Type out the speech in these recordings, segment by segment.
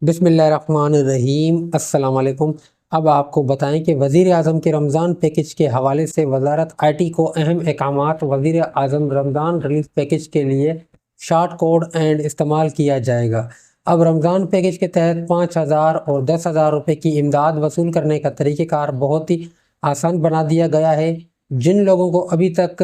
बिस्मिल्लाहिर्रहमानिर्रहीम अस्सलाम वालेकुम। अब आपको बताएं कि वज़ीर आज़म के रमज़ान पैकेज के हवाले से वज़ारत आईटी को अहम अहकामात। वज़ीर आज़म रमज़ान रिलीफ पैकेज के लिए शॉर्ट कोड एंड इस्तेमाल किया जाएगा। अब रमज़ान पैकेज के तहत 5,000 और 10,000 रुपये की इमदाद वसूल करने का तरीक़ेकार बहुत ही आसान बना दिया गया है। जिन लोगों को अभी तक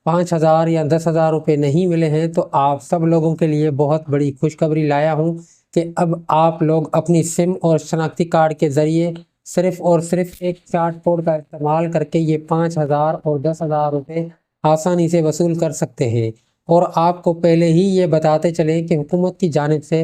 5,000 या 10,000 रुपये नहीं मिले हैं, तो आप सब लोगों के लिए बहुत बड़ी खुशखबरी लाया हूँ कि अब आप लोग अपनी सिम और शनाख्ती कार्ड के ज़रिए सिर्फ़ और सिर्फ एक शॉर्ट कोड का इस्तेमाल करके ये 5,000 और 10,000 रुपये आसानी से वसूल कर सकते हैं। और आपको पहले ही ये बताते चलें कि हुकूमत की जानिब से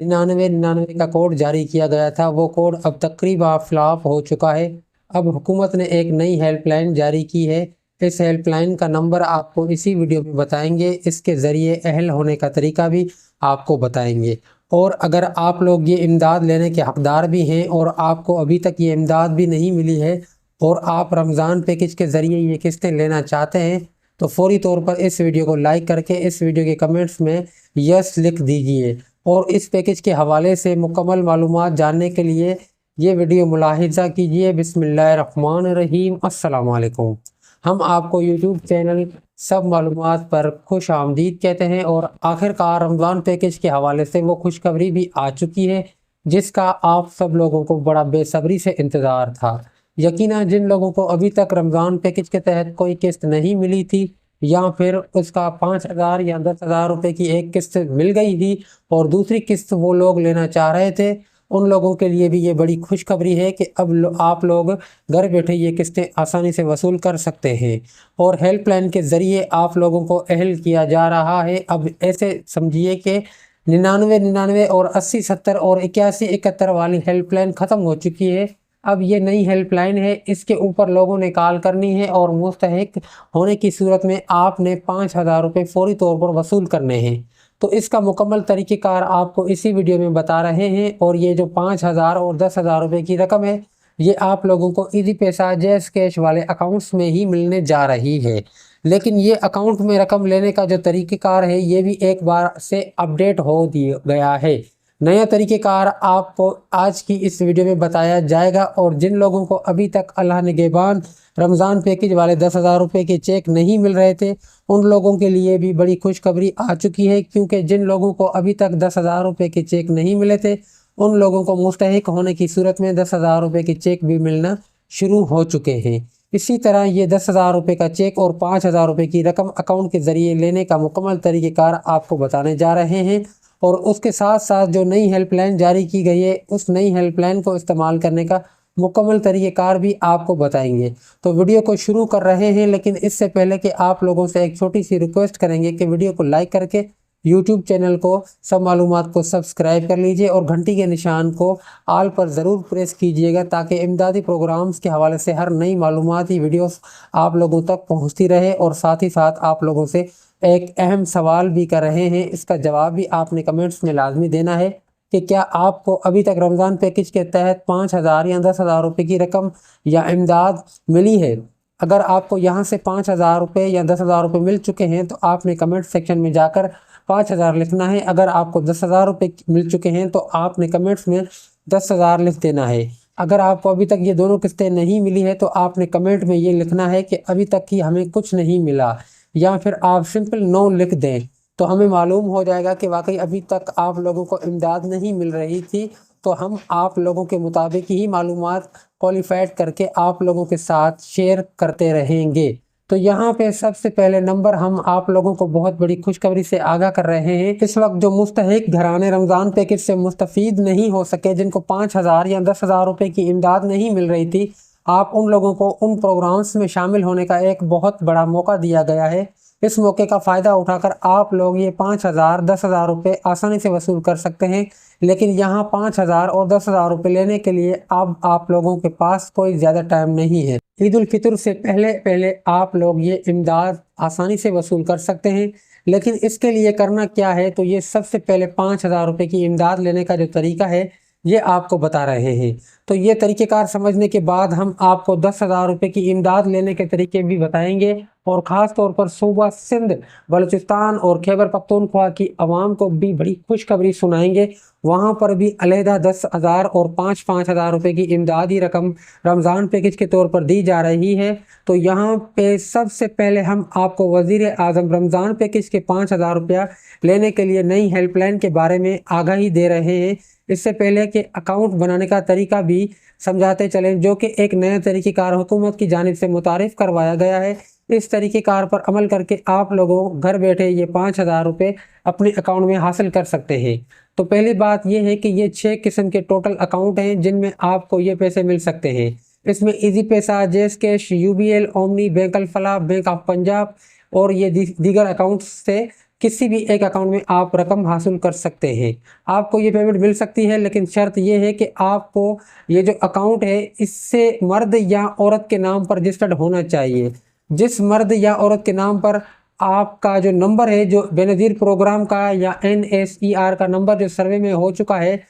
9999 का कोड जारी किया गया था। वो कोड अब तकरीबन फ्लॉप हो चुका है। अब हुकूमत ने एक नई हेल्पलाइन जारी की है। इस हेल्पलाइन का नंबर आपको इसी वीडियो में बताएंगे। इसके ज़रिए अहल होने का तरीका भी आपको बताएंगे। और अगर आप लोग ये इमदाद लेने के हकदार भी हैं और आपको अभी तक ये इमदाद भी नहीं मिली है और आप रमज़ान पैकेज के ज़रिए ये किस्तें लेना चाहते हैं, तो फ़ौरी तौर पर इस वीडियो को लाइक करके इस वीडियो के कमेंट्स में यस लिख दीजिए। और इस पैकेज के हवाले से मुकम्मल मालूमात जानने के लिए ये वीडियो मुलाहिज़ा कीजिए। बिस्मिल्लाहिर्रहमानिर्रहीम अस्सलाम वालेकुम। हम आपको यूट्यूब चैनल सब मालूमात पर खुश आमदीद कहते हैं। और आखिरकार रमज़ान पैकेज के हवाले से वो खुशखबरी भी आ चुकी है, जिसका आप सब लोगों को बड़ा बेसब्री से इंतज़ार था। यकीनन जिन लोगों को अभी तक रमज़ान पैकेज के तहत कोई किस्त नहीं मिली थी, या फिर उसका 5,000 या 10,000 रुपये की एक किस्त मिल गई थी और दूसरी किस्त वो लोग लेना चाह रहे थे, उन लोगों के लिए भी ये बड़ी खुशखबरी है कि अब आप लोग घर बैठे ये किस्तें आसानी से वसूल कर सकते हैं। और हेल्पलाइन के ज़रिए आप लोगों को अहल किया जा रहा है। अब ऐसे समझिए कि 9999 और 8070 और 8171 वाली हेल्पलाइन ख़त्म हो चुकी है। अब ये नई हेल्पलाइन है, इसके ऊपर लोगों ने कॉल करनी है और मुस्तहिक होने की सूरत में आपने 5,000 रुपये फ़ौरी तौर पर वसूल करने हैं। तो इसका मुकम्मल तरीक़ेकार आपको इसी वीडियो में बता रहे हैं। और ये जो 5,000 और 10,000 रुपये की रकम है, ये आप लोगों को ईज़ी पैसा जैज़ कैश वाले अकाउंट्स में ही मिलने जा रही है। लेकिन ये अकाउंट में रकम लेने का जो तरीक़ेकार है, ये भी एक बार से अपडेट हो दिया गया है। नया तरीक़ेकार आपको आज की इस वीडियो में बताया जाएगा। और जिन लोगों को अभी तक अल्लाह निगहबान रमज़ान पैकेज वाले 10,000 रुपये के चेक नहीं मिल रहे थे, उन लोगों के लिए भी बड़ी खुशखबरी आ चुकी है। क्योंकि जिन लोगों को अभी तक 10,000 रुपये के चेक नहीं मिले थे, उन लोगों को मुस्तहिक होने की सूरत में 10,000 रुपये के चेक भी मिलना शुरू हो चुके हैं। इसी तरह ये 10,000 रुपये का चेक और 5,000 रुपये की रकम अकाउंट के ज़रिए लेने का मुकम्मल तरीक़ेकार आपको बताने जा रहे हैं। और उसके साथ साथ जो नई हेल्पलाइन जारी की गई है, उस नई हेल्पलाइन को इस्तेमाल करने का मुकम्मल तरीक़ेकार भी आपको बताएंगे। तो वीडियो को शुरू कर रहे हैं, लेकिन इससे पहले कि आप लोगों से एक छोटी सी रिक्वेस्ट करेंगे कि वीडियो को लाइक करके यूट्यूब चैनल को सब मालूमात को सब्सक्राइब कर लीजिए और घंटी के निशान को आल पर ज़रूर प्रेस कीजिएगा, ताकि इमदादी प्रोग्राम्स के हवाले से हर नई मालूमाती वीडियोस आप लोगों तक पहुंचती रहे। और साथ ही साथ आप लोगों से एक अहम सवाल भी कर रहे हैं, इसका जवाब भी आपने कमेंट्स में लाजमी देना है कि क्या आपको अभी तक रमज़ान पैकेज के तहत 5,000 या 10,000 रुपये की रकम या इमदाद मिली है। अगर आपको यहाँ से 5,000 रुपये या 10,000 रुपये मिल चुके हैं, तो आपने कमेंट सेक्शन में जाकर 5,000 लिखना है। अगर आपको 10,000 रुपये मिल चुके हैं, तो आपने कमेंट्स में 10,000 लिख देना है। अगर आपको अभी तक ये दोनों किस्तें नहीं मिली है, तो आपने कमेंट में ये लिखना है कि अभी तक की हमें कुछ नहीं मिला, या फिर आप सिंपल नो लिख दें। तो हमें मालूम हो जाएगा कि वाकई अभी तक आप लोगों को इमदाद नहीं मिल रही थी। तो हम आप लोगों के मुताबिक ही मालूमात क्वालिफाइड करके आप लोगों के साथ शेयर करते रहेंगे। तो यहाँ पे सबसे पहले नंबर हम आप लोगों को बहुत बड़ी खुशखबरी से आगाह कर रहे हैं। इस वक्त जो मुस्तहिक घराने रमज़ान पैकेज से मुस्तफ़ीद नहीं हो सके, जिनको 5,000 या 10,000 रुपये की इमदाद नहीं मिल रही थी, आप उन लोगों को उन प्रोग्राम्स में शामिल होने का एक बहुत बड़ा मौका दिया गया है। इस मौके का फ़ायदा उठाकर आप लोग ये 5,000 10,000 रुपये आसानी से वसूल कर सकते हैं। लेकिन यहाँ 5,000 और 10,000 रुपये लेने के लिए अब आप लोगों के पास कोई ज़्यादा टाइम नहीं है। ईद उल फितर से पहले पहले आप लोग ये इमदाद आसानी से वसूल कर सकते हैं। लेकिन इसके लिए करना क्या है, तो ये सबसे पहले 5,000 रुपये की इमदाद लेने का जो तरीका है, ये आपको बता रहे हैं। तो ये तरीक़ेकार समझने के बाद हम आपको 10,000 रुपये की इमदाद लेने के तरीके भी बताएंगे। और ख़ास तौर पर सूबा सिंध, बलूचिस्तान और खैबर पख्तूनख्वा की आवाम को भी बड़ी खुशखबरी सुनाएंगे। वहाँ पर भी अलहदा 10,000 और 5-5 हज़ार रुपये की इमदादी रकम रमज़ान पैकेज के तौर पर दी जा रही है। तो यहाँ पे सबसे पहले हम आपको वज़ीर आज़म रमज़ान पैकेज के 5,000 रुपया लेने के लिए नई हेल्पलाइन के बारे में आगाही दे रहे हैं। इससे पहले कि अकाउंट बनाने का तरीका भी समझाते चलें, जो कि एक नया तरीक़ेकार हुकूमत की जानिब से मुतारिफ़ करवाया गया है। इस तरीक़ेकार पर अमल करके आप लोगों घर बैठे ये 5,000 रुपये अपने अकाउंट में हासिल कर सकते हैं। तो पहली बात यह है कि ये 6 किस्म के टोटल अकाउंट हैं जिनमें आपको ये पैसे मिल सकते हैं। इसमें Easypaisa, JazzCash, UBL, Omni, bank Al Falah, bank of Punjab और ये दीगर अकाउंट्स से किसी भी एक अकाउंट में आप रकम हासिल कर सकते हैं। आपको ये पेमेंट मिल सकती है, लेकिन शर्त ये है कि आपको ये जो अकाउंट है इससे मर्द या औरत के नाम पर रजिस्टर्ड होना चाहिए। जिस मर्द या औरत के नाम पर आपका जो नंबर है, जो बेनज़ीर प्रोग्राम का या NSER का नंबर जो सर्वे में हो चुका है,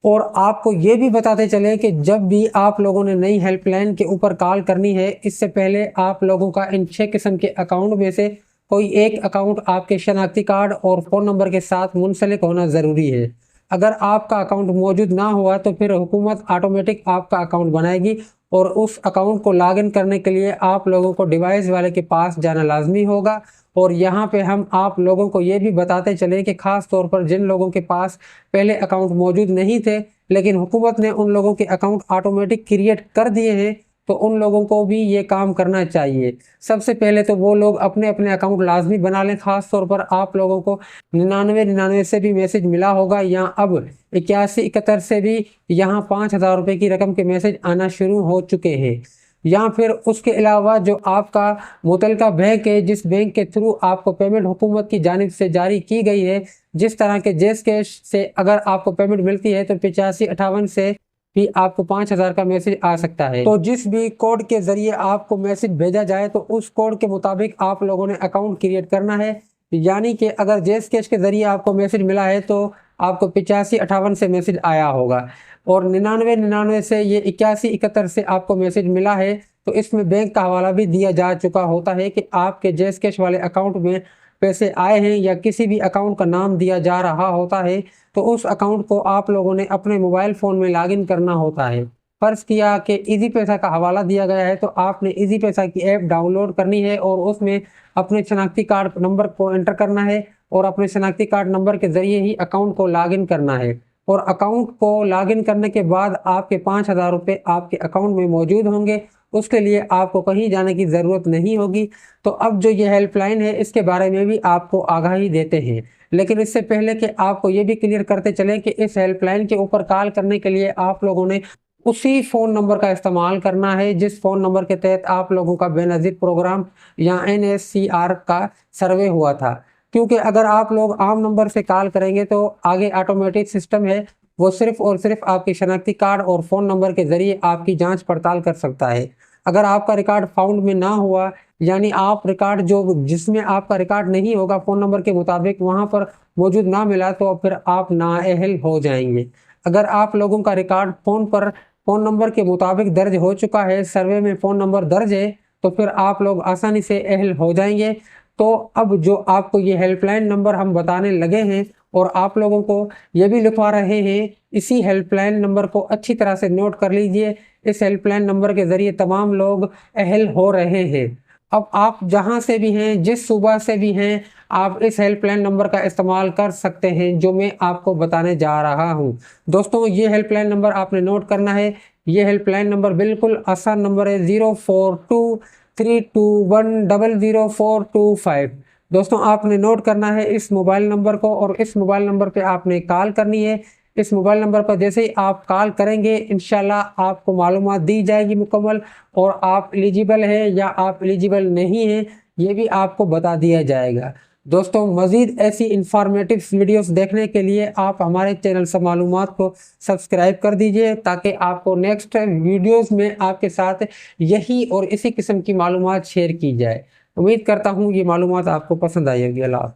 और आपको ये भी बताते चले कि जब भी आप लोगों ने नई हेल्पलाइन के ऊपर कॉल करनी है, इससे पहले आप लोगों का इन 6 किस्म के अकाउंट में से कोई एक अकाउंट आपके शनाख्ती कार्ड और फ़ोन नंबर के साथ मुंसलिक होना ज़रूरी है। अगर आपका अकाउंट मौजूद ना हुआ तो फिर हुकूमत ऑटोमेटिक आपका अकाउंट बनाएगी और उस अकाउंट को लॉगिन करने के लिए आप लोगों को डिवाइस वाले के पास जाना लाजमी होगा। और यहाँ पे हम आप लोगों को ये भी बताते चलें कि ख़ास तौर पर जिन लोगों के पास पहले अकाउंट मौजूद नहीं थे, लेकिन हुकूमत ने उन लोगों के अकाउंट ऑटोमेटिक क्रिएट कर दिए हैं, तो उन लोगों को भी ये काम करना चाहिए। सबसे पहले तो वो लोग अपने अपने अकाउंट लाजमी बना लें। ख़ास तौर पर आप लोगों को 9999 से भी मैसेज मिला होगा, या अब 8171 से भी यहाँ 5,000 रुपये की रकम के मैसेज आना शुरू हो चुके हैं। या फिर उसके अलावा जो आपका मुतलका बैंक है, जिस बैंक के थ्रू आपको पेमेंट हुकूमत की जानिब से जारी की गई है, जिस तरह के जैस कैश से अगर आपको पेमेंट मिलती है तो 8558 से भी आपको 5,000 का मैसेज आ सकता है। तो जिस भी कोड के ज़रिए आपको मैसेज भेजा जाए तो उस कोड के मुताबिक आप लोगों ने अकाउंट क्रिएट करना है। यानी कि अगर जैस कैश के ज़रिए आपको मैसेज मिला है तो आपको 8558 से मैसेज आया होगा, और 9999 से ये 8171 से आपको मैसेज मिला है, तो इसमें बैंक का हवाला भी दिया जा चुका होता है कि आपके जैस कैश वाले अकाउंट में पैसे आए हैं, या किसी भी अकाउंट का नाम दिया जा रहा होता है, तो उस अकाउंट को आप लोगों ने अपने मोबाइल फ़ोन में लॉगिन करना होता है। फ़र्ज़ किया कि ईजी पैसा का हवाला दिया गया है, तो आपने ईजी पैसा की ऐप डाउनलोड करनी है और उसमें अपने शनाख्ती कार्ड नंबर को एंटर करना है और अपने शनाख्ती कार्ड नंबर के ज़रिए ही अकाउंट को लॉगिन करना है। और अकाउंट को लॉगिन करने के बाद आपके 5,000 रुपये आपके अकाउंट में मौजूद होंगे। उसके लिए आपको कहीं जाने की ज़रूरत नहीं होगी। तो अब जो ये हेल्पलाइन है इसके बारे में भी आपको आगाही देते हैं, लेकिन इससे पहले कि आपको ये भी क्लियर करते चलें कि इस हेल्पलाइन के ऊपर कॉल करने के लिए आप लोगों ने उसी फ़ोन नंबर का इस्तेमाल करना है जिस फ़ोन नंबर के तहत आप लोगों का बेनज़ीर प्रोग्राम या NSCR का सर्वे हुआ था। क्योंकि अगर आप लोग आम नंबर से कॉल करेंगे तो आगे ऑटोमेटिक सिस्टम है, वो सिर्फ़ और सिर्फ आपके शनाख्ती कार्ड और फ़ोन नंबर के ज़रिए आपकी जांच पड़ताल कर सकता है। अगर आपका रिकॉर्ड फाउंड में ना हुआ, यानी आप रिकॉर्ड जो जिसमें आपका रिकॉर्ड नहीं होगा फ़ोन नंबर के मुताबिक वहाँ पर मौजूद ना मिला, तो फिर आप नाअहल हो जाएंगे। अगर आप लोगों का रिकॉर्ड फ़ोन नंबर के मुताबिक दर्ज हो चुका है, सर्वे में फ़ोन नंबर दर्ज है, तो फिर आप लोग आसानी से अहल हो जाएंगे। तो अब जो आपको ये हेल्पलाइन नंबर हम बताने लगे हैं और आप लोगों को ये भी लिखवा रहे हैं, इसी हेल्पलाइन नंबर को अच्छी तरह से नोट कर लीजिए। इस हेल्पलाइन नंबर के ज़रिए तमाम लोग अहल हो रहे हैं। अब आप जहां से भी हैं, जिस सूबा से भी हैं, आप इस हेल्पलाइन नंबर का इस्तेमाल कर सकते हैं जो मैं आपको बताने जा रहा हूं। दोस्तों, ये हेल्पलाइन नंबर आपने नोट करना है। ये हेल्पलाइन नंबर बिल्कुल आसान नंबर है, 042321000425। दोस्तों, आपने नोट करना है इस मोबाइल नंबर को और इस मोबाइल नंबर पे आपने कॉल करनी है। इस मोबाइल नंबर पर जैसे ही आप कॉल करेंगे इंशाल्लाह आपको मालूमात दी जाएगी मुकम्मल, और आप एलिजिबल हैं या आप एलिजिबल नहीं हैं ये भी आपको बता दिया जाएगा। दोस्तों, मज़ीद ऐसी इंफॉर्मेटिव वीडियोस देखने के लिए आप हमारे चैनल से मालूमात को सब्सक्राइब कर दीजिए, ताकि आपको नेक्स्ट वीडियोस में आपके साथ यही और इसी किस्म की मालूमात शेयर की जाए। उम्मीद करता हूँ ये मालूमात आपको पसंद आई होगी। अल्लाह हाफ़िज़।